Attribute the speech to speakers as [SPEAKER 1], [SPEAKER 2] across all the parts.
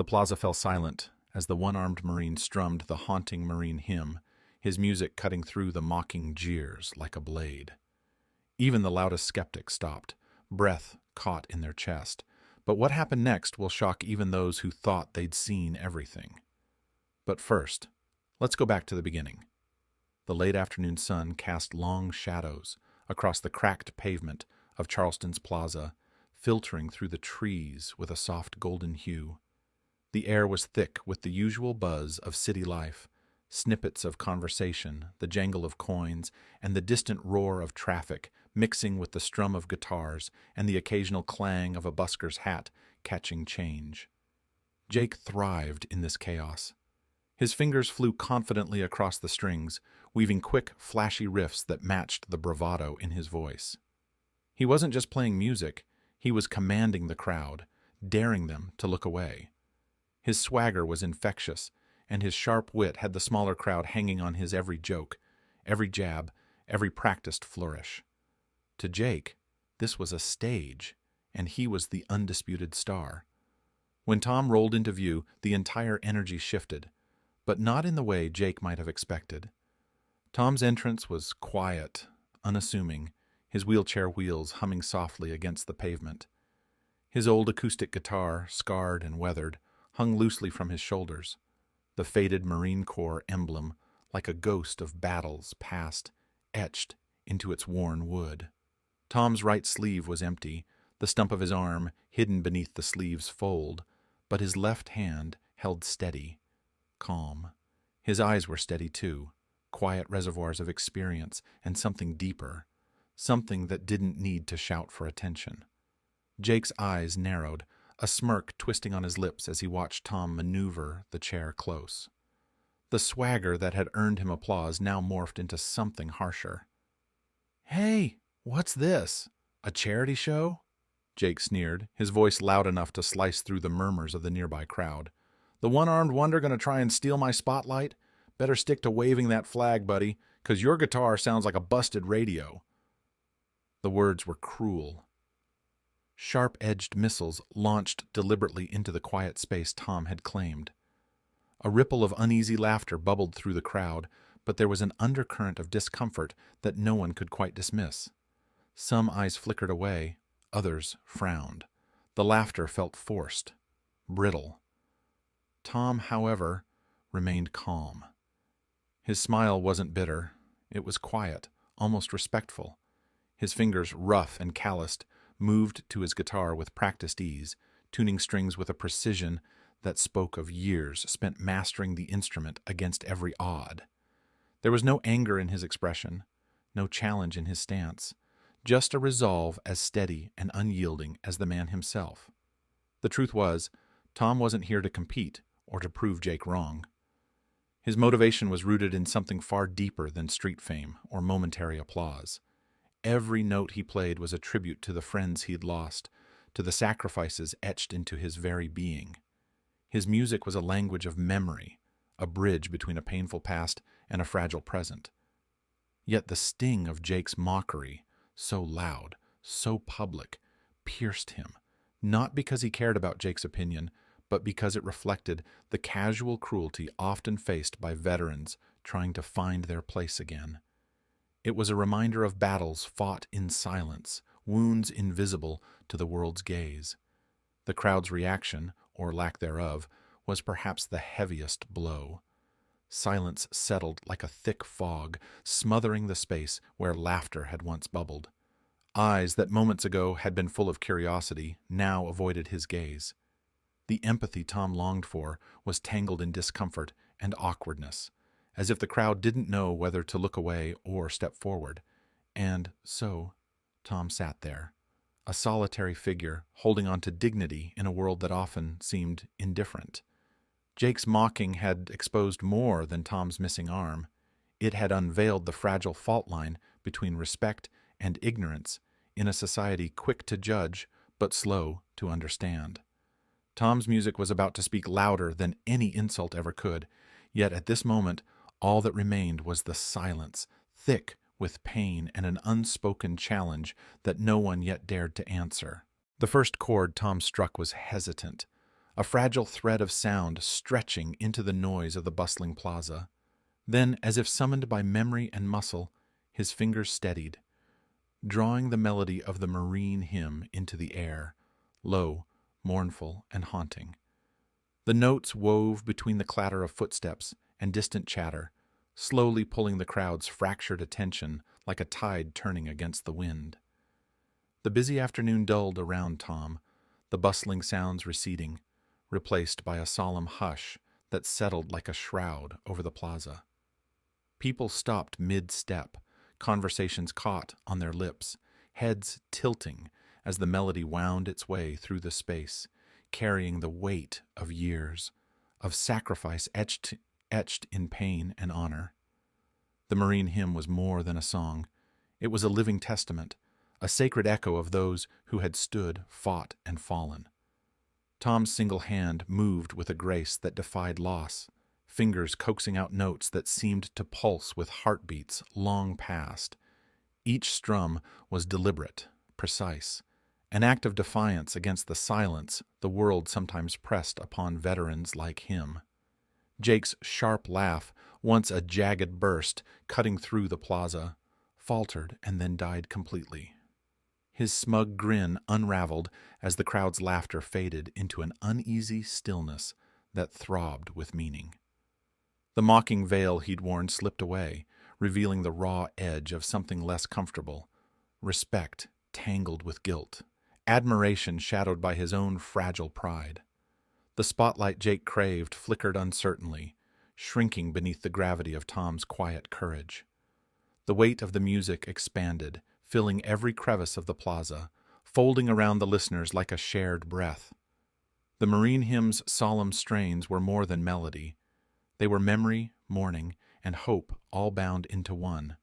[SPEAKER 1] The plaza fell silent as the one-armed Marine strummed the haunting Marine hymn, his music cutting through the mocking jeers like a blade. Even the loudest skeptic stopped, breath caught in their chest. But what happened next will shock even those who thought they'd seen everything. But first, let's go back to the beginning. The late afternoon sun cast long shadows across the cracked pavement of Charleston's plaza, filtering through the trees with a soft golden hue. The air was thick with the usual buzz of city life, snippets of conversation, the jangle of coins, and the distant roar of traffic mixing with the strum of guitars and the occasional clang of a busker's hat catching change. Jake thrived in this chaos. His fingers flew confidently across the strings, weaving quick, flashy riffs that matched the bravado in his voice. He wasn't just playing music, he was commanding the crowd, daring them to look away. His swagger was infectious, and his sharp wit had the smaller crowd hanging on his every joke, every jab, every practiced flourish. To Jake, this was a stage, and he was the undisputed star. When Tom rolled into view, the entire energy shifted, but not in the way Jake might have expected. Tom's entrance was quiet, unassuming, his wheelchair wheels humming softly against the pavement. His old acoustic guitar, scarred and weathered, hung loosely from his shoulders, the faded Marine Corps emblem, like a ghost of battles past, etched into its worn wood. Tom's right sleeve was empty, the stump of his arm hidden beneath the sleeve's fold, but his left hand held steady, calm. His eyes were steady too, quiet reservoirs of experience and something deeper, something that didn't need to shout for attention. Jake's eyes narrowed, a smirk twisting on his lips as he watched Tom maneuver the chair close. The swagger that had earned him applause now morphed into something harsher. "Hey, what's this? A charity show?" Jake sneered, his voice loud enough to slice through the murmurs of the nearby crowd. "The one-armed wonder gonna try and steal my spotlight? Better stick to waving that flag, buddy, 'cause your guitar sounds like a busted radio." The words were cruel. Sharp-edged missiles launched deliberately into the quiet space Tom had claimed. A ripple of uneasy laughter bubbled through the crowd, but there was an undercurrent of discomfort that no one could quite dismiss. Some eyes flickered away, others frowned. The laughter felt forced, brittle. Tom, however, remained calm. His smile wasn't bitter. It was quiet, almost respectful. His fingers, rough and calloused, moved to his guitar with practiced ease, tuning strings with a precision that spoke of years spent mastering the instrument against every odd. There was no anger in his expression, no challenge in his stance, just a resolve as steady and unyielding as the man himself. The truth was, Tom wasn't here to compete or to prove Jake wrong. His motivation was rooted in something far deeper than street fame or momentary applause. Every note he played was a tribute to the friends he'd lost, to the sacrifices etched into his very being. His music was a language of memory, a bridge between a painful past and a fragile present. Yet the sting of Jake's mockery, so loud, so public, pierced him, not because he cared about Jake's opinion, but because it reflected the casual cruelty often faced by veterans trying to find their place again. It was a reminder of battles fought in silence, wounds invisible to the world's gaze. The crowd's reaction, or lack thereof, was perhaps the heaviest blow. Silence settled like a thick fog, smothering the space where laughter had once bubbled. Eyes that moments ago had been full of curiosity now avoided his gaze. The empathy Tom longed for was tangled in discomfort and awkwardness, as if the crowd didn't know whether to look away or step forward. And so, Tom sat there, a solitary figure holding on to dignity in a world that often seemed indifferent. Jake's mocking had exposed more than Tom's missing arm. It had unveiled the fragile fault line between respect and ignorance in a society quick to judge but slow to understand. Tom's music was about to speak louder than any insult ever could, yet at this moment all that remained was the silence, thick with pain and an unspoken challenge that no one yet dared to answer. The first chord Tom struck was hesitant, a fragile thread of sound stretching into the noise of the bustling plaza. Then, as if summoned by memory and muscle, his fingers steadied, drawing the melody of the marine hymn into the air, low, mournful, and haunting. The notes wove between the clatter of footsteps and distant chatter, slowly pulling the crowd's fractured attention like a tide turning against the wind. The busy afternoon dulled around Tom, the bustling sounds receding, replaced by a solemn hush that settled like a shroud over the plaza. People stopped mid-step, conversations caught on their lips, heads tilting as the melody wound its way through the space, carrying the weight of years, of sacrifice etched in pain and honor. The marine hymn was more than a song. It was a living testament, a sacred echo of those who had stood, fought, and fallen. Tom's single hand moved with a grace that defied loss, fingers coaxing out notes that seemed to pulse with heartbeats long past. Each strum was deliberate, precise, an act of defiance against the silence the world sometimes pressed upon veterans like him. Jake's sharp laugh, once a jagged burst cutting through the plaza, faltered and then died completely. His smug grin unraveled as the crowd's laughter faded into an uneasy stillness that throbbed with meaning. The mocking veil he'd worn slipped away, revealing the raw edge of something less comfortable, respect tangled with guilt, admiration shadowed by his own fragile pride. The spotlight Jake craved flickered uncertainly, shrinking beneath the gravity of Tom's quiet courage. The weight of the music expanded, filling every crevice of the plaza, folding around the listeners like a shared breath. The marine hymn's solemn strains were more than melody. They were memory, mourning, and hope all bound into one.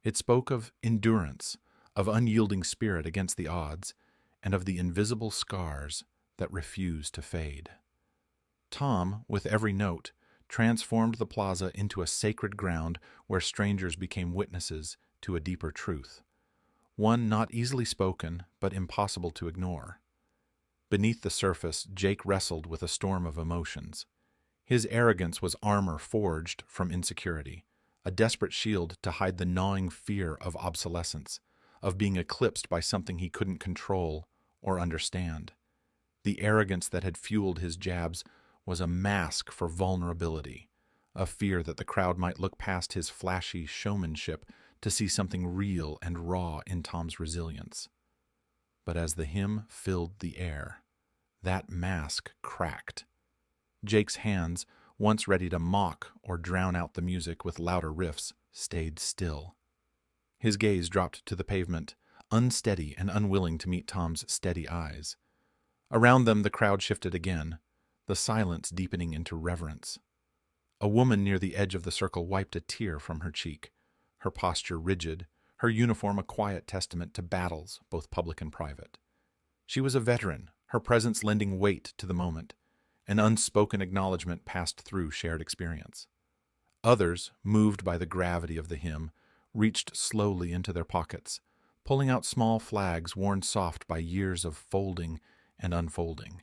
[SPEAKER 1] It spoke of endurance, of unyielding spirit against the odds, and of the invisible scars that refuse to fade. Tom, with every note, transformed the plaza into a sacred ground where strangers became witnesses to a deeper truth, one not easily spoken but impossible to ignore. Beneath the surface, Jake wrestled with a storm of emotions. His arrogance was armor forged from insecurity, a desperate shield to hide the gnawing fear of obsolescence, of being eclipsed by something he couldn't control or understand. The arrogance that had fueled his jabs was a mask for vulnerability, a fear that the crowd might look past his flashy showmanship to see something real and raw in Tom's resilience. But as the hymn filled the air, that mask cracked. Jake's hands, once ready to mock or drown out the music with louder riffs, stayed still. His gaze dropped to the pavement, unsteady and unwilling to meet Tom's steady eyes. Around them the crowd shifted again, the silence deepening into reverence. A woman near the edge of the circle wiped a tear from her cheek, her posture rigid, her uniform a quiet testament to battles, both public and private. She was a veteran, her presence lending weight to the moment. An unspoken acknowledgement passed through shared experience. Others, moved by the gravity of the hymn, reached slowly into their pockets, pulling out small flags worn soft by years of folding and unfolding.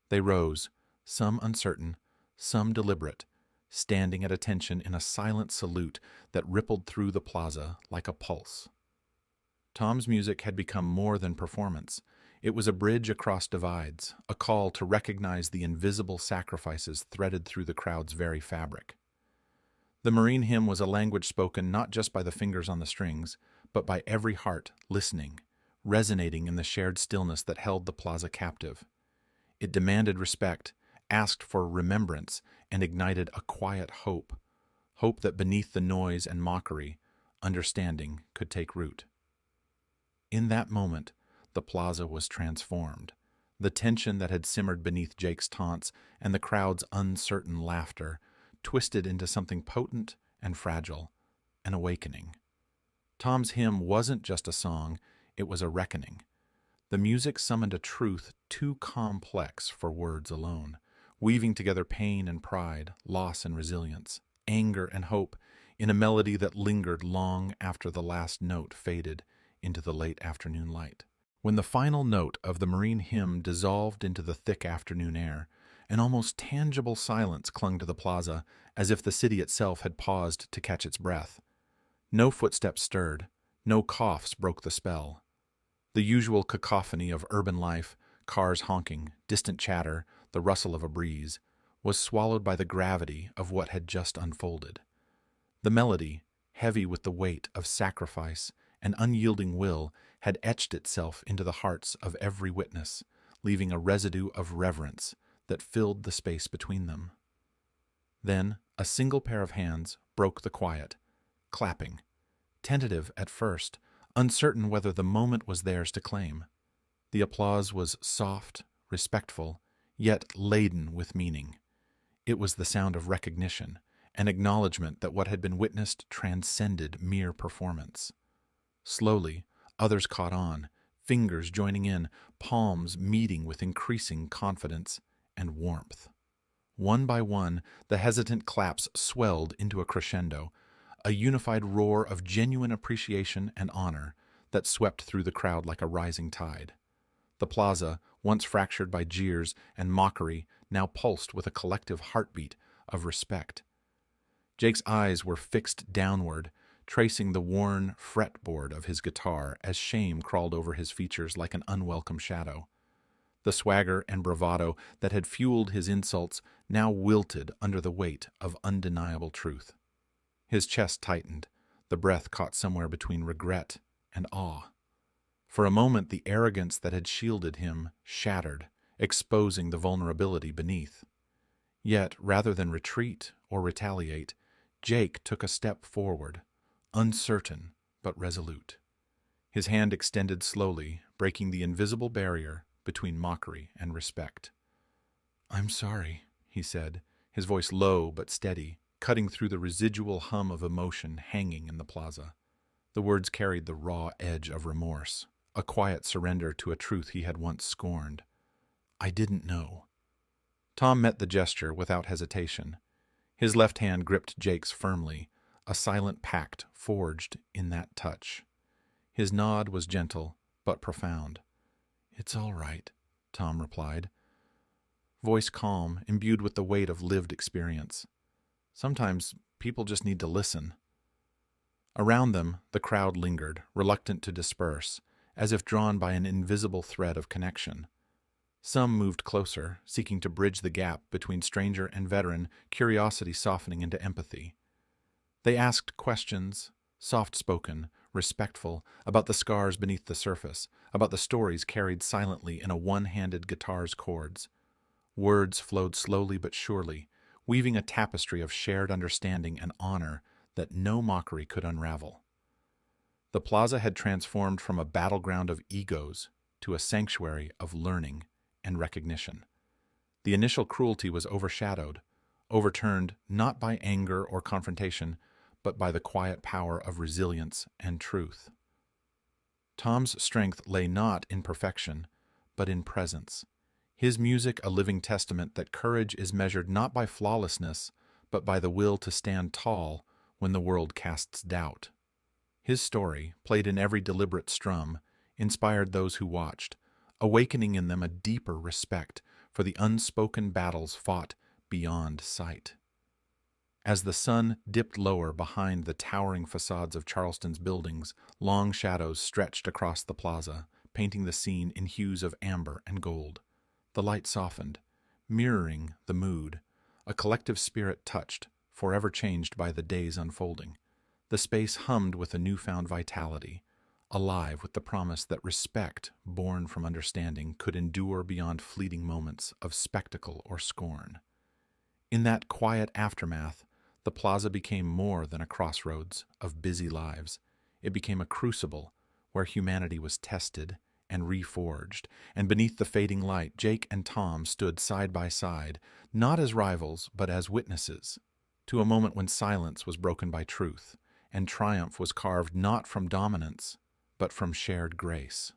[SPEAKER 1] They rose, some uncertain, some deliberate, standing at attention in a silent salute that rippled through the plaza like a pulse. Tom's music had become more than performance. It was a bridge across divides, a call to recognize the invisible sacrifices threaded through the crowd's very fabric. The marine hymn was a language spoken not just by the fingers on the strings, but by every heart listening, resonating in the shared stillness that held the plaza captive. It demanded respect, asked for remembrance, and ignited a quiet hope, hope that beneath the noise and mockery, understanding could take root. In that moment, the plaza was transformed. The tension that had simmered beneath Jake's taunts and the crowd's uncertain laughter twisted into something potent and fragile, an awakening. Tom's hymn wasn't just a song, it was a reckoning. The music summoned a truth too complex for words alone, weaving together pain and pride, loss and resilience, anger and hope, in a melody that lingered long after the last note faded into the late afternoon light. When the final note of the marine hymn dissolved into the thick afternoon air, an almost tangible silence clung to the plaza, as if the city itself had paused to catch its breath. No footsteps stirred, no coughs broke the spell. The usual cacophony of urban life, cars honking, distant chatter, the rustle of a breeze, was swallowed by the gravity of what had just unfolded. The melody, heavy with the weight of sacrifice and unyielding will, had etched itself into the hearts of every witness, leaving a residue of reverence that filled the space between them. Then a single pair of hands broke the quiet, clapping, tentative at first, uncertain whether the moment was theirs to claim. The applause was soft, respectful, yet laden with meaning. It was the sound of recognition, an acknowledgement that what had been witnessed transcended mere performance. Slowly, others caught on, fingers joining in, palms meeting with increasing confidence and warmth. One by one, the hesitant claps swelled into a crescendo, a unified roar of genuine appreciation and honor that swept through the crowd like a rising tide. The plaza, once fractured by jeers and mockery, now pulsed with a collective heartbeat of respect. Jake's eyes were fixed downward, tracing the worn fretboard of his guitar as shame crawled over his features like an unwelcome shadow. The swagger and bravado that had fueled his insults now wilted under the weight of undeniable truth. His chest tightened, the breath caught somewhere between regret and awe. For a moment, the arrogance that had shielded him shattered, exposing the vulnerability beneath. Yet, rather than retreat or retaliate, Jake took a step forward, uncertain but resolute. His hand extended slowly, breaking the invisible barrier between mockery and respect. "I'm sorry," he said, his voice low but steady, cutting through the residual hum of emotion hanging in the plaza. The words carried the raw edge of remorse, a quiet surrender to a truth he had once scorned. "I didn't know." Tom met the gesture without hesitation. His left hand gripped Jake's firmly, a silent pact forged in that touch. His nod was gentle but profound. "It's all right," Tom replied, voice calm, imbued with the weight of lived experience. "Sometimes people just need to listen." Around them, the crowd lingered, reluctant to disperse, as if drawn by an invisible thread of connection. Some moved closer, seeking to bridge the gap between stranger and veteran, curiosity softening into empathy. They asked questions, soft-spoken, respectful, about the scars beneath the surface, about the stories carried silently in a one-handed guitar's chords. Words flowed slowly but surely, weaving a tapestry of shared understanding and honor that no mockery could unravel. The plaza had transformed from a battleground of egos to a sanctuary of learning and recognition. The initial cruelty was overshadowed, overturned not by anger or confrontation, but by the quiet power of resilience and truth. Tom's strength lay not in perfection, but in presence. His music a living testament that courage is measured not by flawlessness, but by the will to stand tall when the world casts doubt. His story, played in every deliberate strum, inspired those who watched, awakening in them a deeper respect for the unspoken battles fought beyond sight. As the sun dipped lower behind the towering facades of Charleston's buildings, long shadows stretched across the plaza, painting the scene in hues of amber and gold. The light softened, mirroring the mood, a collective spirit touched, forever changed by the day's unfolding. The space hummed with a newfound vitality, alive with the promise that respect, born from understanding, could endure beyond fleeting moments of spectacle or scorn. In that quiet aftermath, the plaza became more than a crossroads of busy lives. It became a crucible where humanity was tested and reforged, and beneath the fading light, Jake and Tom stood side by side, not as rivals, but as witnesses, to a moment when silence was broken by truth, and triumph was carved not from dominance, but from shared grace.